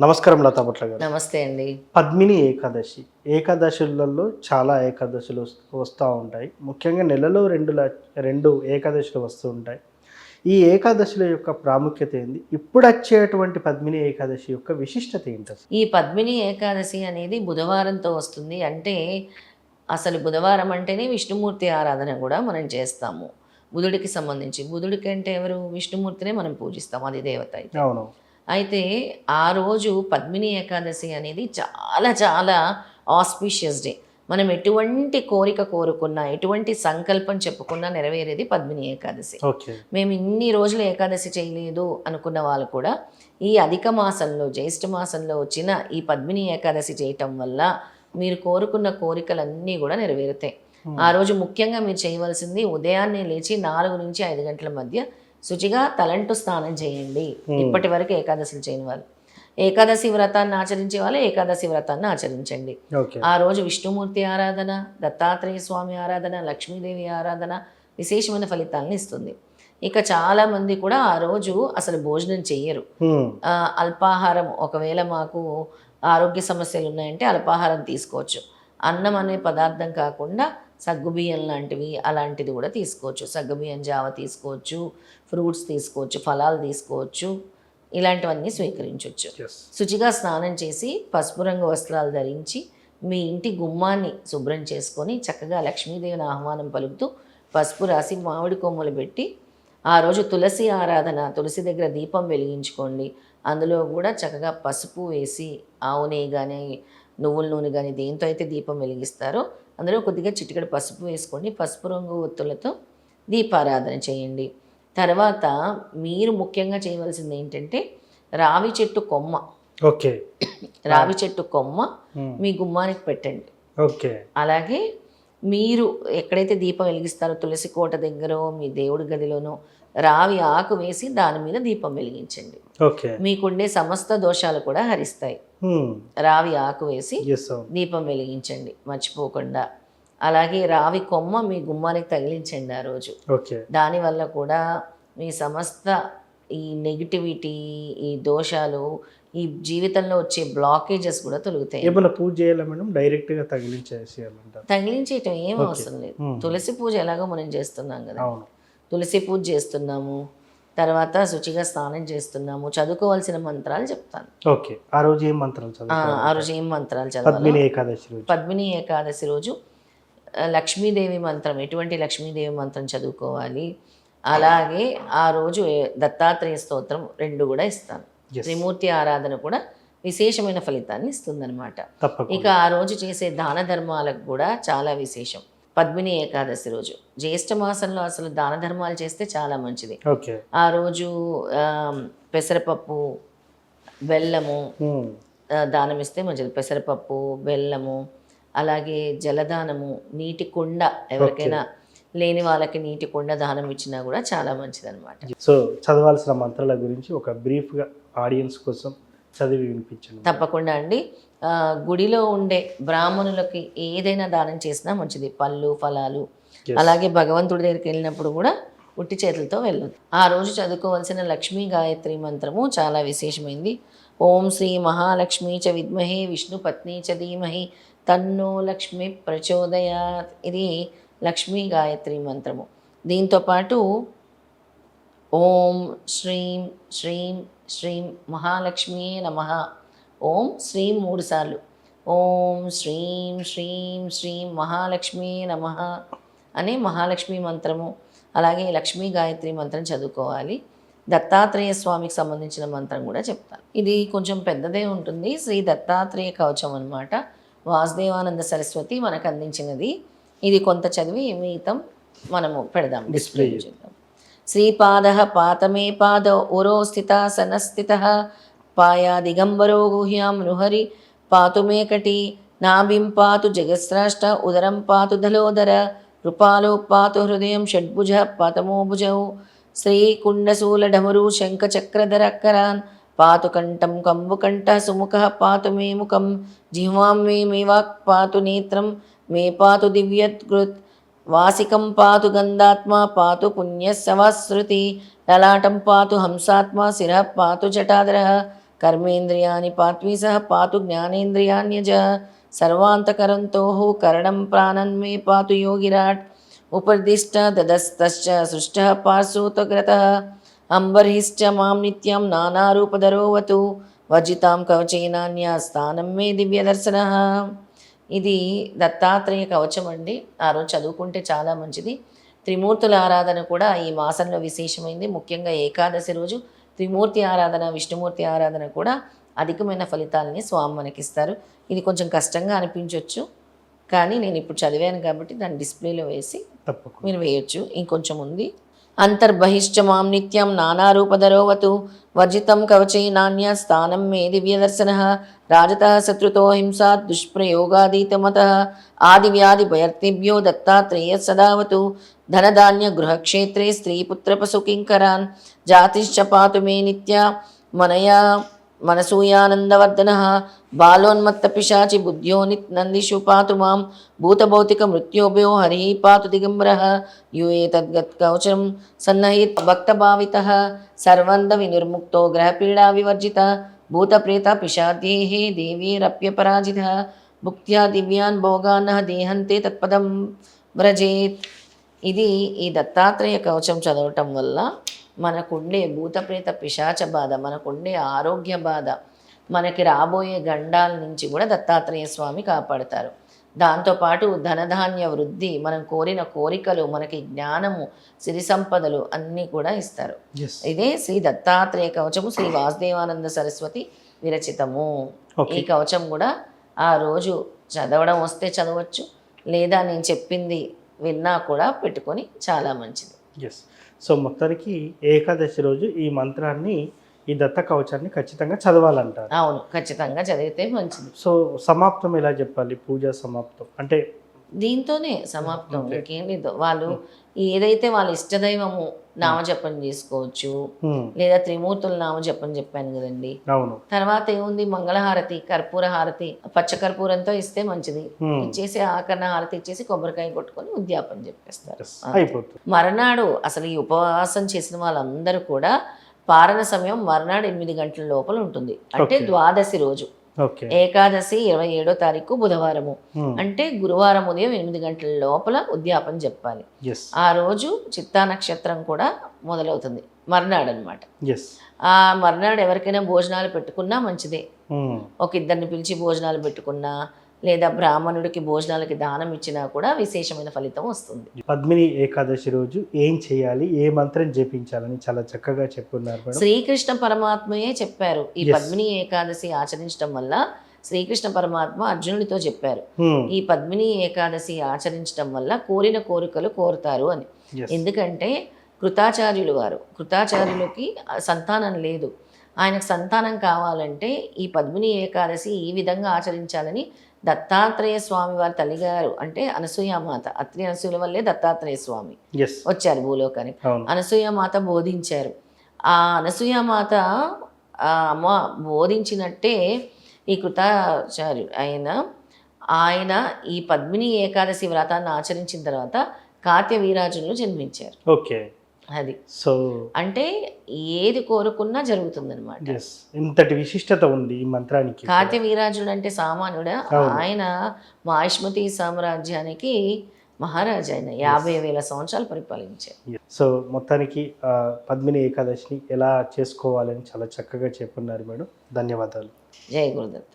నమస్కారం లతాపట్ల గారు. నమస్తే అండి. పద్మిని ఏకాదశి. ఏకాదశులలో చాలా ఏకాదశులు వస్తా ఉంటాయి. ముఖ్యంగా నెలలో 2 ఏకాదశులు వస్తూ ఉంటాయి. ఈ ఏకాదశుల యొక్క ప్రాముఖ్యత ఏంది? ఇప్పుడచ్చేటువంటి పద్మిని ఏకాదశి యొక్క విశిష్టత ఏంటసలు? ఈ పద్మిని ఏకాదశి అనేది బుధవారంతో వస్తుంది. అంటే అసలు బుధవారం అంటేనే విష్ణుమూర్తి ఆరాధన గూడా మనం చేస్తాము. బుధుడికి సంబంధించి. బుధుడికి అంటే ఎవరు? విష్ణుమూర్తినే మనం పూజిస్తాం. అది దేవత అయితే. అవును. అయితే ఆ రోజు పద్మిని ఏకాదశి అనేది చాలా చాలా ఆస్పీషియస్ డే. మనం ఎటువంటి కోరిక కోరుకున్నా, ఎటువంటి సంకల్పం చెప్పుకున్నా నెరవేరేది పద్మిని ఏకాదశి. ఓకే. మేము ఇన్ని రోజులు ఏకాదశి చేయలేదు అనుకున్న వాళ్ళు కూడా ఈ అధిక మాసంలో, జ్యేష్ఠ మాసంలో వచ్చిన ఈ పద్మిని ఏకాదశి చేయటం వల్ల మీరు కోరుకున్న కోరికలన్నీ కూడా నెరవేరుతాయి. ఆ రోజు ముఖ్యంగా మీరు చేయవలసింది ఉదయాన్నే లేచి 4 నుంచి 5 గంటల మధ్య శుచిగా తలంటు స్నానం చేయండి. ఇప్పటి వరకు ఏకాదశులు చేయని వాళ్ళు, ఏకాదశి వ్రతాన్ని ఆచరించే వాళ్ళు ఏకాదశి వ్రతాన్ని ఆచరించండి. ఓకే. ఆ రోజు విష్ణుమూర్తి ఆరాధన, దత్తాత్రేయ స్వామి ఆరాధన, లక్ష్మీదేవి ఆరాధన విశేషమైన ఫలితాలను ఇస్తుంది. ఇక చాలామంది కూడా ఆ రోజు అసలు భోజనం చెయ్యరు. అల్పాహారం, ఒకవేళ మాకు ఆరోగ్య సమస్యలు ఉన్నాయంటే అల్పాహారం తీసుకోవచ్చు. అన్నం అనే పదార్థం కాకుండా సగ్గుబియ్యం లాంటివి అలాంటిది కూడా తీసుకోవచ్చు. సగ్గుబియ్యం జావ తీసుకోవచ్చు, ఫ్రూట్స్ తీసుకోవచ్చు, ఫలాలు తీసుకోవచ్చు, ఇలాంటివన్నీ స్వీకరించవచ్చు. శుచిగా స్నానం చేసి పసుపు రంగు వస్త్రాలు ధరించి మీ ఇంటి గుమ్మాన్ని శుభ్రం చేసుకొని చక్కగా లక్ష్మీదేవిని ఆహ్వానం పలుకుతూ పసుపు రాసి మామిడి కొమ్మలు పెట్టి ఆ రోజు తులసి ఆరాధన, తులసి దగ్గర దీపం వెలిగించుకోండి. అందులో కూడా చక్కగా పసుపు వేసి ఆవు నెయ్యి కానీ నువ్వుల నూనె కానీ దేంతో అయితే దీపం వెలిగిస్తారో అందులో కొద్దిగా చిటికెడు పసుపు వేసుకోండి. పసుపు రంగు ఒత్తులతో దీపారాధన చేయండి. తర్వాత మీరు ముఖ్యంగా చేయవలసింది ఏంటంటే రావి చెట్టు కొమ్మ, ఓకే, రావి చెట్టు కొమ్మ మీ గుమ్మానికి పెట్టండి. ఓకే. అలాగే మీరు ఎక్కడైతే దీపం వెలిగిస్తారో తులసి కోట దగ్గర మీ దేవుడి గదిలోనో రావి ఆకు వేసి దాని మీద దీపం వెలిగించండి. ఓకే. మీకుండే సమస్త దోషాలు కూడా హరిస్తాయి. రావి ఆకు వేసి దీపం వెలిగించండి మర్చిపోకుండా. అలాగే రావి కొమ్మ మీ గుమ్మానికి తగిలించండి ఆ రోజు. ఓకే. దానివల్ల కూడా మీ సమస్త ఈ నెగిటివిటీ, ఈ దోషాలు, ఈ జీవితంలో వచ్చే బ్లాకేజెస్ కూడా తొలుగుతాయి. ఏమైనా పూజ చేయాలా మేడం? డైరెక్ట్గా తగిలించేసేయాలంటారు? తగిలించేయటం ఏం అవసరం లేదు. తులసి పూజ ఎలాగో మనం చేస్తున్నాం కదా, తులసి పూజ చేస్తున్నాము, తర్వాత శుచిగా స్నానం చేస్తున్నాము, చదువుకోవాల్సిన మంత్రాలు చెప్తాను. ఓకే. ఆ రోజు ఏం మంత్రాలు చదువుతారు? ఆ రోజు ఏం మంత్రాలు చదవాలి? పద్మిని ఏకాదశి రోజు లక్ష్మీదేవి మంత్రం, ఎటువంటి లక్ష్మీదేవి మంత్రం చదువుకోవాలి. అలాగే ఆ రోజు దత్తాత్రేయ స్తోత్రం 2 కూడా ఇస్తాను. త్రిమూర్తి ఆరాధన కూడా విశేషమైన ఫలితాన్ని ఇస్తుందన్నమాట. ఇక ఆ రోజు చేసే దాన ధర్మాలకు కూడా చాలా విశేషం. పద్మిని ఏకాదశి రోజు జ్యేష్ఠ మాసంలో అసలు దాన ధర్మాలు చేస్తే చాలా మంచిది. ఆ రోజు పెసరపప్పు, బెల్లము దానం ఇస్తే మంచిది. పెసరపప్పు, బెల్లము, అలాగే జలదానము, నీటి కుండ, ఎవరికైనా లేని వాళ్ళకి నీటి కుండ దానం ఇచ్చినా కూడా చాలా మంచిది అనమాట. సో చదవాల్సిన మంత్రాల గురించి ఒక బ్రీఫ్గా ఆడియన్స్ కోసం చదివి వినిపించండి. తప్పకుండా అండి. గుడిలో ఉండే బ్రాహ్మణులకి ఏదైనా దానం చేసినా మంచిది, పళ్ళు, ఫలాలు. అలాగే భగవంతుడి దగ్గరికి వెళ్ళినప్పుడు కూడా ఉట్టి చేతులతో వెళ్ళదు. ఆ రోజు చదువుకోవాల్సిన లక్ష్మీ గాయత్రి మంత్రము చాలా విశేషమైంది. ఓం శ్రీ మహాలక్ష్మీ చ విద్మహే విష్ణు పత్ని చ ధీమహి తన్నో లక్ష్మి ప్రచోదయాత్. ఇది లక్ష్మీ గాయత్రి మంత్రము. దీంతోపాటు ఓం శ్రీం శ్రీం శ్రీం మహాలక్ష్మీ నమః, ఓం శ్రీం 3 సార్లు, ఓం శ్రీం శ్రీం శ్రీం మహాలక్ష్మీ నమః అనే మహాలక్ష్మి మంత్రము, అలాగే లక్ష్మీ గాయత్రి మంత్రం చదువుకోవాలి. దత్తాత్రేయ స్వామికి సంబంధించిన మంత్రం కూడా చెప్తాను. ఇది కొంచెం పెద్దదే ఉంటుంది. శ్రీ దత్తాత్రేయ కవచం అన్నమాట. వాసుదేవానంద సరస్వతి మనకు అందించినది. ఇది కొంత చదివి మిగతం మనము పెడదాం, డిస్ప్లే చేద్దాం. శ్రీపాద పాతమే పాద ఉరో స్థితాసనస్థిత పాయా దిగంబరో గుహ్యాం నృహరి పాతు మేకటి నాభిం పాతు జగస్రాష్ట ఉదరం పాతు ధలోదర కృపాలో పాతు హృదయం షడ్భుజ పాతమో భుజౌ శ్రీకుండశూల డమరు శంఖ చక్రధరక్కరాన్ పాతు కంఠం కంబుకంఠ సుముఖ పాతు మే ముఖం జిహ్వాం మే వాక్ పాతు నేత్రం మే పాతు దివ్యత్కృత్ వాసికం పాతు గంధాత్మా పాతు పుణ్యసవశ్రుతి లలాటం పాతు హంసాత్మా శిరః పాతు జటాధరః కర్మేంద్రియాణి పాత్వి సహ పాతు జ్ఞానేంద్రియాణ్యజ సర్వాంతకరంతో కరణం ప్రాణన్ మే పాతు యోగిరాట్ ఉపదిష్ట దదస్తశ్చ సృష్ట పార్శ్వోతగ్రత అంబర్హిశ్చ మాం నిత్యం నానారూపధరోవతు వర్జితాం కవచేనాన్య స్థానం మే దివ్యదర్శన. ఇది దత్తాత్రేయ కవచం అండి. ఆ రోజు చదువుకుంటే చాలా మంచిది. త్రిమూర్తుల ఆరాధన కూడా ఈ మాసంలో విశేషమైంది. ముఖ్యంగా ఏకాదశి రోజు త్రిమూర్తి ఆరాధన, విష్ణుమూర్తి ఆరాధన కూడా అధికమైన ఫలితాలని స్వామి మనకిస్తారు. ఇది కొంచెం కష్టంగా అనిపించవచ్చు, కానీ నేను ఇప్పుడు చదివాను కాబట్టి దాన్ని డిస్ప్లేలో వేసి తప్పకుండా మీరు వేయొచ్చు. ఇంకొంచెం ఉంది. అంతర్బహిశ్చ మాం నిత్యం నానారూపధరోవతు వర్జితం కవచే నాణ్య స్థానం మే దివ్యదర్శన రాజత శత్రుతో హింసాత్ దుష్ప్రయోగాదీతమత ఆదివ్యాధి భయర్తిభ్యో దత్తాత్రేయ సదావతు ధనధాన్య గృహక్షేత్రే స్త్రీపుత్ర పశుకింకరాన్ జాతిశ్చ పాతు మే నిత్య మనయా మనసూయానందవర్ధన బాలోన్మత్త పిశాచి బుద్ధ్యో నందిషు పాతు మాం భూతభౌతిక మృత్యోభ్యో హరి పాతు దిగంబర యూఏ తద్గత్ కవచం సన్నహిత్ భక్తభావిత సర్వంద వినిర్ముక్తో గ్రహపీడా వివర్జిత భూతప్రేత పిశాద్యేహే దేవీరప్యపరాజిత భుక్త్యా దివ్యాన్ భోగాన్ దేహంతే తత్పదం వ్రజేత్. ఇది ఈ దత్తాత్రేయ కవచం చదవటం వల్ల మనకుండే భూతప్రేత పిశాచ బాధ, మనకుండే ఆరోగ్య బాధ, మనకి రాబోయే గండాల నుంచి కూడా దత్తాత్రేయ స్వామి కాపాడతారు. దాంతోపాటు ధనధాన్య వృద్ధి, మనం కోరిన కోరికలు, మనకి జ్ఞానము, సిరి సంపదలు అన్నీ కూడా ఇస్తారు. ఇదే శ్రీ దత్తాత్రేయ కవచము, శ్రీ వాసుదేవానంద సరస్వతి విరచితము. ఈ కవచం కూడా ఆ రోజు చదవడం వస్తే చదవచ్చు, లేదా నేను చెప్పింది విన్నా కూడా పెట్టుకొని చాలా మంచిది. ఎస్. సో మొత్తానికి ఏకాదశి రోజు ఈ మంత్రాన్ని, ఈ దత్త కవచాన్ని ఖచ్చితంగా చదవాలంటారు. అవును, ఖచ్చితంగా చదివితే మంచిది. సో సమాప్తం ఎలా చెప్పాలి? పూజ సమాప్తం అంటే దీంతోనే సమాప్తం, ఇంకేం లేదు. వాళ్ళు ఏదైతే వాళ్ళ ఇష్టదైవము నామజపం చేసుకోవచ్చు, లేదా త్రిమూర్తుల నామజపం చెప్పాను కదండి. అవును. తర్వాత ఏముంది, మంగళహారతి, కర్పూర హారతి, పచ్చ కర్పూరంతో ఇస్తే మంచిది. ఇచ్చేసి ఆకరణ హారతి ఇచ్చేసి కొబ్బరికాయ కొట్టుకొని ఉద్యాపన చెప్పేస్తారు, అయిపోతుంది. మరునాడు అసలు ఈ ఉపవాసం చేసిన వాళ్ళందరూ కూడా పారణ సమయం మరునాడు 8 గంటల లోపల ఉంటుంది. అంటే ద్వాదశి రోజు. ఏకాదశి 27వ తారీఖు బుధవారము, అంటే గురువారం ఉదయం 8 గంటల లోపల ఉద్యాపన చెప్పాలి. ఆ రోజు చిత్తా నక్షత్రం కూడా మొదలవుతుంది, మర్నాడు అనమాట. ఆ మర్నాడు ఎవరికైనా భోజనాలు పెట్టుకున్నా మంచిదే. ఒక ఇద్దరిని పిలిచి భోజనాలు పెట్టుకున్నా, లేదా బ్రాహ్మణుడికి భోజనాలకి దానం ఇచ్చినా కూడా విశేషమైన ఫలితం వస్తుంది. పద్మిని ఏకాదశి రోజు ఏం చేయాలి, ఏ మంత్రం జపించాలని చాలా చక్కగా చెప్పున్నారు. శ్రీకృష్ణ పరమాత్మయే చెప్పారు. ఈ పద్మిని ఏకాదశి ఆచరించడం వల్ల శ్రీకృష్ణ పరమాత్మ అర్జునుడితో చెప్పారు, ఈ పద్మిని ఏకాదశి ఆచరించడం వల్ల కోరిన కోరికలు కోరుతారు అని. ఎందుకంటే కృతాచార్యులకి సంతానం లేదు. ఆయనకు సంతానం కావాలంటే ఈ పద్మిని ఏకాదశి ఈ విధంగా ఆచరించాలని దత్తాత్రేయ స్వామి వారి తల్లిగారు, అంటే అనసూయమాత, అత్రి అనసూయ వల్లే దత్తాత్రేయ స్వామి వచ్చారు భూలోకానికి. అనసూయమాత బోధించారు. ఆ అనసూయమాత అమ్మ బోధించినట్టే ఈ కృతాచార్యుడు ఆయన ఈ పద్మిని ఏకాదశి వ్రతాన్ని ఆచరించిన తర్వాత కాత్య వీరాజులు జన్మించారు. అది సో అంటే ఏది కోరుకున్నా జరుగుతుందన్నమాట. ఇంతటి విశిష్టత ఉంది ఈ మంత్రానికి. కాత్య వీరాజుడు అంటే సామాన్యుడా? ఆయన మాహిష్మతి సామ్రాజ్యానికి మహారాజు. ఆయన 50,000 సంవత్సరాలు పరిపాలించారు. సో మొత్తానికి పద్మిని ఏకాదశిని ఎలా చేసుకోవాలని చాలా చక్కగా చెప్పున్నారు మేడం. ధన్యవాదాలు. జై గురుదత్త.